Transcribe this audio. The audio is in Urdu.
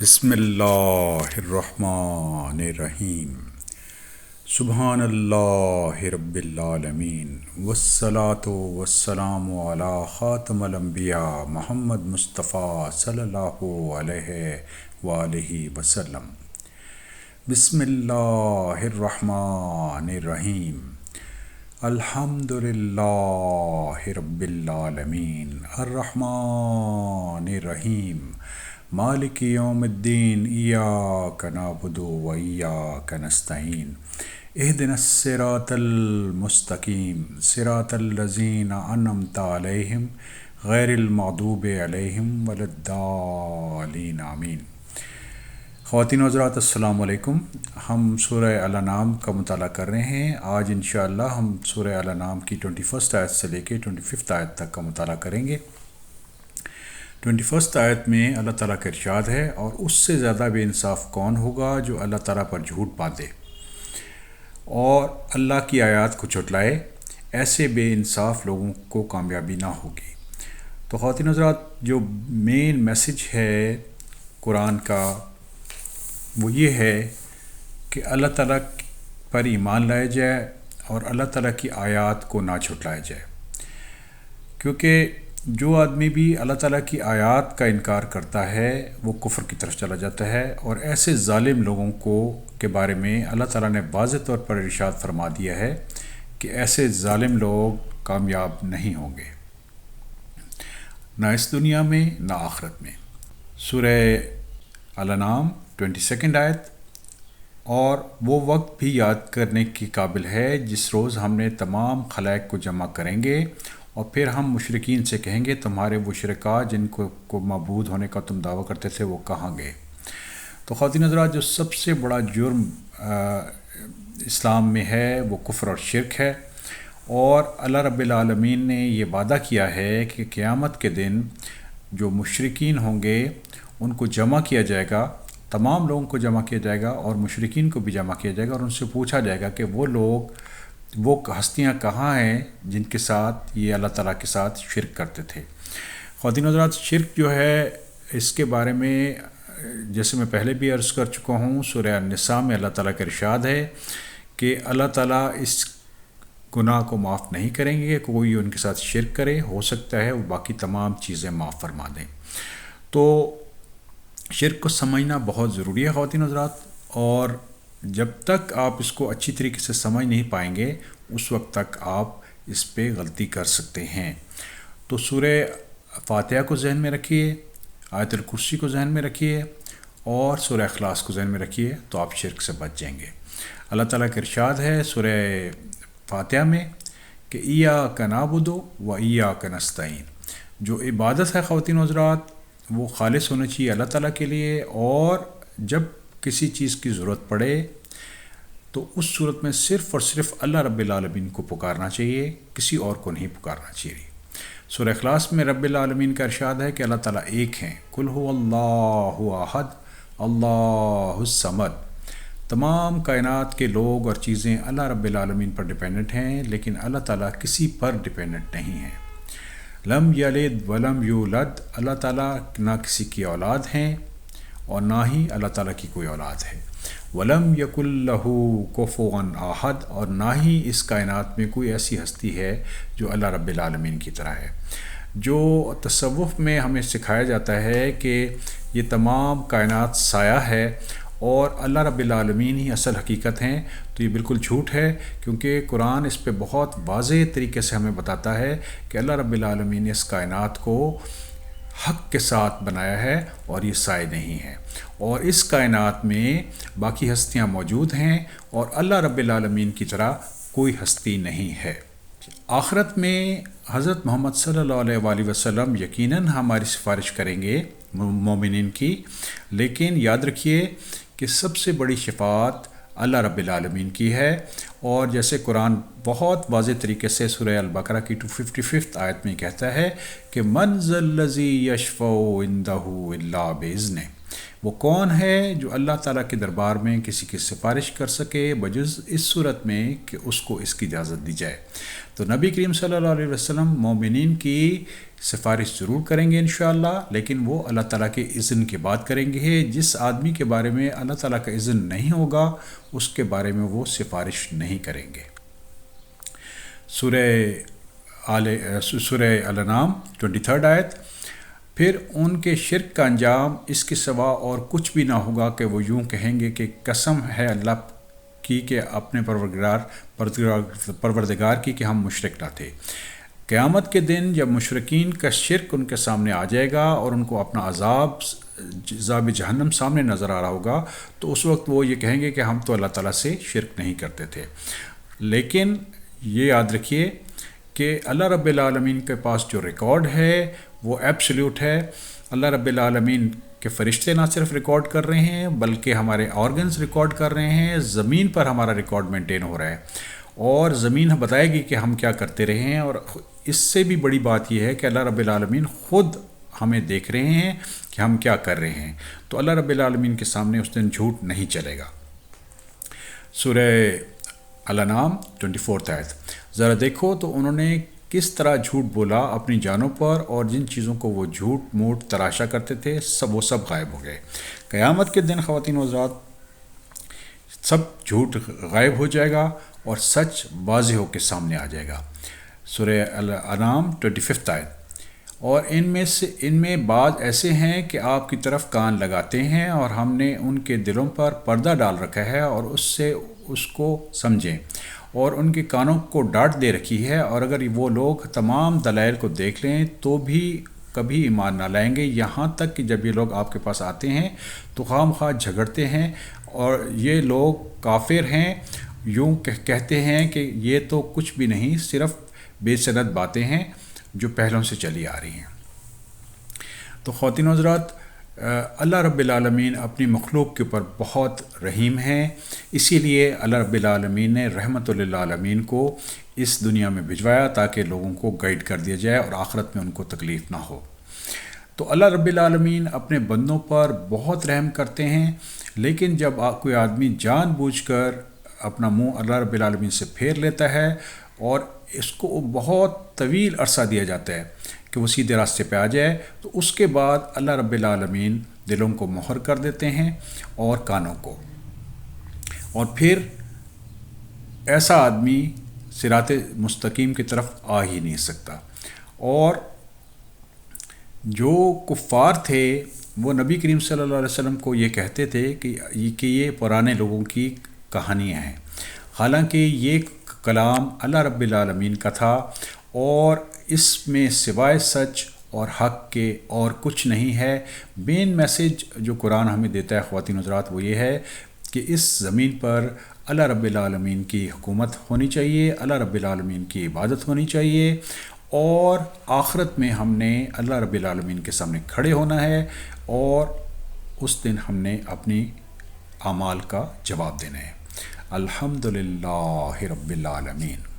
بسم اللہ الرحمن الرحیم۔ سبحان اللہ رب العالمین والصلاة والسلام علی خاتم الانبیاء محمد مصطفیٰ صلی اللہ علیہ وآلہ وسلم۔ بسم اللہ الرحمن الرحیم۔ الحمد للہ رب العالمین الرحمن الرحیم مالک یوم الدین ایاک نعبد و ایاک نستعین اہدنا الصراط المستقیم صراط الذین انعمت علیہم غیر المغضوب علیہم ولا الضالین آمین۔ خواتین و حضرات السلام علیکم۔ ہم سورہ الانعام کا مطالعہ کر رہے ہیں۔ آج انشاءاللہ ہم سورہ الانعام کی 21 آیت سے لے کے 25 آیت تک کا مطالعہ کریں گے۔ 21 آیت میں اللہ تعالیٰ کا ارشاد ہے، اور اس سے زیادہ بے انصاف کون ہوگا جو اللہ تعالیٰ پر جھوٹ باندھے اور اللہ کی آیات کو جھٹلائے، ایسے بے انصاف لوگوں کو کامیابی نہ ہوگی۔ تو خواتین و حضرات، جو مین میسج ہے قرآن کا وہ یہ ہے کہ اللہ تعالیٰ پر ایمان لائے جائے اور اللہ تعالیٰ کی آیات کو نہ جھٹلایا جائے، کیونکہ جو آدمی بھی اللہ تعالیٰ کی آیات کا انکار کرتا ہے وہ کفر کی طرف چلا جاتا ہے، اور ایسے ظالم لوگوں کے بارے میں اللہ تعالیٰ نے واضح طور پر ارشاد فرما دیا ہے کہ ایسے ظالم لوگ کامیاب نہیں ہوں گے، نہ اس دنیا میں نہ آخرت میں۔ سورہ الانعام 22 آیت۔ اور وہ وقت بھی یاد کرنے کی قابل ہے جس روز ہم نے تمام خلائق کو جمع کریں گے، اور پھر ہم مشرکین سے کہیں گے تمہارے وہ شرکاء جن کو معبود ہونے کا تم دعویٰ کرتے تھے وہ کہاں گئے۔ تو خواتین حضرات، جو سب سے بڑا جرم اسلام میں ہے وہ کفر اور شرک ہے، اور اللہ رب العالمین نے یہ وعدہ کیا ہے کہ قیامت کے دن جو مشرکین ہوں گے ان کو جمع کیا جائے گا، تمام لوگوں کو جمع کیا جائے گا اور مشرکین کو بھی جمع کیا جائے گا، اور ان سے پوچھا جائے گا کہ وہ ہستیاں کہاں ہیں جن کے ساتھ یہ اللہ تعالیٰ کے ساتھ شرک کرتے تھے۔ خواتین حضرات، شرک جو ہے اس کے بارے میں جیسے میں پہلے بھی عرض کر چکا ہوں، سورہ النساء میں اللہ تعالیٰ کا ارشاد ہے کہ اللہ تعالیٰ اس گناہ کو معاف نہیں کریں گے کہ کوئی ان کے ساتھ شرک کرے، ہو سکتا ہے وہ باقی تمام چیزیں معاف فرما دیں۔ تو شرک کو سمجھنا بہت ضروری ہے خواتین حضرات، اور جب تک آپ اس کو اچھی طریقے سے سمجھ نہیں پائیں گے اس وقت تک آپ اس پہ غلطی کر سکتے ہیں۔ تو سورہ فاتحہ کو ذہن میں رکھیے، آیت الکرسی کو ذہن میں رکھیے، اور سورہ اخلاص کو ذہن میں رکھیے، تو آپ شرک سے بچ جائیں گے۔ اللہ تعالیٰ کا ارشاد ہے سورہ فاتحہ میں کہ ایاک نعبد و ایاک نستعین۔ جو عبادت ہے خواتین حضرات وہ خالص ہونا چاہیے اللہ تعالیٰ کے لیے، اور جب کسی چیز کی ضرورت پڑے تو اس صورت میں صرف اور صرف اللہ رب العالمین کو پکارنا چاہیے، کسی اور کو نہیں پکارنا چاہیے۔ سورہ اخلاص میں رب العالمین کا ارشاد ہے کہ اللہ تعالیٰ ایک ہیں، قل هو اللہ احد اللہ الصمد۔ تمام کائنات کے لوگ اور چیزیں اللہ رب العالمین پر ڈیپینڈنٹ ہیں، لیکن اللہ تعالیٰ کسی پر ڈیپینڈنٹ نہیں ہیں۔ لم یلد ولم یولد، اللہ تعالیٰ نہ کسی کی اولاد ہیں اور نہ ہی اللہ تعالیٰ کی کوئی اولاد ہے۔ ولم یکن لہ کفوا احد، اور نہ ہی اس کائنات میں کوئی ایسی ہستی ہے جو اللہ رب العالمین کی طرح ہے۔ جو تصوف میں ہمیں سکھایا جاتا ہے کہ یہ تمام کائنات سایہ ہے اور اللہ رب العالمین ہی اصل حقیقت ہیں، تو یہ بالکل جھوٹ ہے، کیونکہ قرآن اس پہ بہت واضح طریقے سے ہمیں بتاتا ہے کہ اللہ رب العالمین نے اس کائنات کو حق کے ساتھ بنایا ہے اور یہ سائے نہیں ہے، اور اس کائنات میں باقی ہستیاں موجود ہیں اور اللہ رب العالمین کی طرح کوئی ہستی نہیں ہے۔ آخرت میں حضرت محمد صلی اللہ علیہ وآلہ وسلم یقیناً ہماری سفارش کریں گے مومنین کی، لیکن یاد رکھیے کہ سب سے بڑی شفاعت اللہ رب العالمین کی ہے، اور جیسے قرآن بہت واضح طریقے سے سورہ البقرہ کی 255 آیت میں کہتا ہے کہ من ذا الذی یشفع عندہ الا باذنہ، وہ کون ہے جو اللہ تعالیٰ کے دربار میں کسی کی سفارش کر سکے بجز اس صورت میں کہ اس کو اس کی اجازت دی جائے؟ تو نبی کریم صلی اللہ علیہ وسلم مومنین کی سفارش ضرور کریں گے انشاءاللہ، لیکن وہ اللہ تعالیٰ کے اذن کے بعد کریں گے۔ جس آدمی کے بارے میں اللہ تعالیٰ کا اذن نہیں ہوگا اس کے بارے میں وہ سفارش نہیں کریں گے۔ سورہ الانعام 23 آیت۔ پھر ان کے شرک کا انجام اس کے سوا اور کچھ بھی نہ ہوگا کہ وہ یوں کہیں گے کہ قسم ہے اللہ کی کہ اپنے پروردگار کی کہ ہم مشرک نہ تھے۔ قیامت کے دن جب مشرکین کا شرک ان کے سامنے آ جائے گا اور ان کو اپنا عذاب جہنم سامنے نظر آ رہا ہوگا تو اس وقت وہ یہ کہیں گے کہ ہم تو اللہ تعالیٰ سے شرک نہیں کرتے تھے۔ لیکن یہ یاد رکھیے کہ اللہ رب العالمین کے پاس جو ریکارڈ ہے وہ ایبسلیوٹ ہے۔ اللہ رب العالمین کے فرشتے نہ صرف ریکارڈ کر رہے ہیں بلکہ ہمارے آرگنز ریکارڈ کر رہے ہیں، زمین پر ہمارا ریکارڈ مینٹین ہو رہا ہے اور زمین بتائے گی کہ ہم کیا کرتے رہے ہیں۔ اور اس سے بھی بڑی بات یہ ہے کہ اللہ رب العالمین خود ہمیں دیکھ رہے ہیں کہ ہم کیا کر رہے ہیں، تو اللہ رب العالمین کے سامنے اس دن جھوٹ نہیں چلے گا۔ سورہ الانعام 24 آیت۔ ذرا دیکھو تو انہوں نے کس طرح جھوٹ بولا اپنی جانوں پر، اور جن چیزوں کو وہ جھوٹ موٹ تراشا کرتے تھے وہ سب غائب ہو گئے۔ قیامت کے دن خواتین و حضرات سب جھوٹ غائب ہو جائے گا اور سچ واضح ہو کے سامنے آ جائے گا۔ سورہ الانعام 25 آیت۔ اور ان میں بعض ایسے ہیں کہ آپ کی طرف کان لگاتے ہیں اور ہم نے ان کے دلوں پر پردہ ڈال رکھا ہے اور اس کو سمجھیں، اور ان کے کانوں کو ڈانٹ دے رکھی ہے، اور اگر وہ لوگ تمام دلائل کو دیکھ لیں تو بھی کبھی ایمان نہ لائیں گے، یہاں تک کہ جب یہ لوگ آپ کے پاس آتے ہیں تو خام خواہ جھگڑتے ہیں اور یہ لوگ کافر ہیں، یوں کہتے ہیں کہ یہ تو کچھ بھی نہیں، صرف بے سند باتیں ہیں جو پہلوں سے چلی آ رہی ہیں۔ تو خواتین و حضرات، اللہ رب العالمین اپنی مخلوق کے اوپر بہت رحیم ہیں، اسی لیے اللہ رب العالمین نے رحمت للعالمین کو اس دنیا میں بھجوایا تاکہ لوگوں کو گائیڈ کر دیا جائے اور آخرت میں ان کو تکلیف نہ ہو۔ تو اللہ رب العالمین اپنے بندوں پر بہت رحم کرتے ہیں، لیکن جب کوئی آدمی جان بوجھ کر اپنا منہ اللہ رب العالمین سے پھیر لیتا ہے اور اس کو بہت طویل عرصہ دیا جاتا ہے کہ وہ سیدھے راستے پہ آ جائے، تو اس کے بعد اللہ رب العالمین دلوں کو مہر کر دیتے ہیں اور کانوں کو، اور پھر ایسا آدمی صراط مستقیم کی طرف آ ہی نہیں سکتا۔ اور جو کفار تھے وہ نبی کریم صلی اللہ علیہ وسلم کو یہ کہتے تھے کہ یہ پرانے لوگوں کی کہانیاں ہیں، حالانکہ یہ کلام اللہ رب العالمین کا تھا اور اس میں سوائے سچ اور حق کے اور کچھ نہیں ہے۔ مین میسیج جو قرآن ہمیں دیتا ہے خواتین حضرات وہ یہ ہے کہ اس زمین پر اللہ رب العالمین کی حکومت ہونی چاہیے، اللہ رب العالمین کی عبادت ہونی چاہیے، اور آخرت میں ہم نے اللہ رب العالمین کے سامنے کھڑے ہونا ہے اور اس دن ہم نے اپنی اعمال کا جواب دینا ہے۔ الحمدللہ رب العالمین۔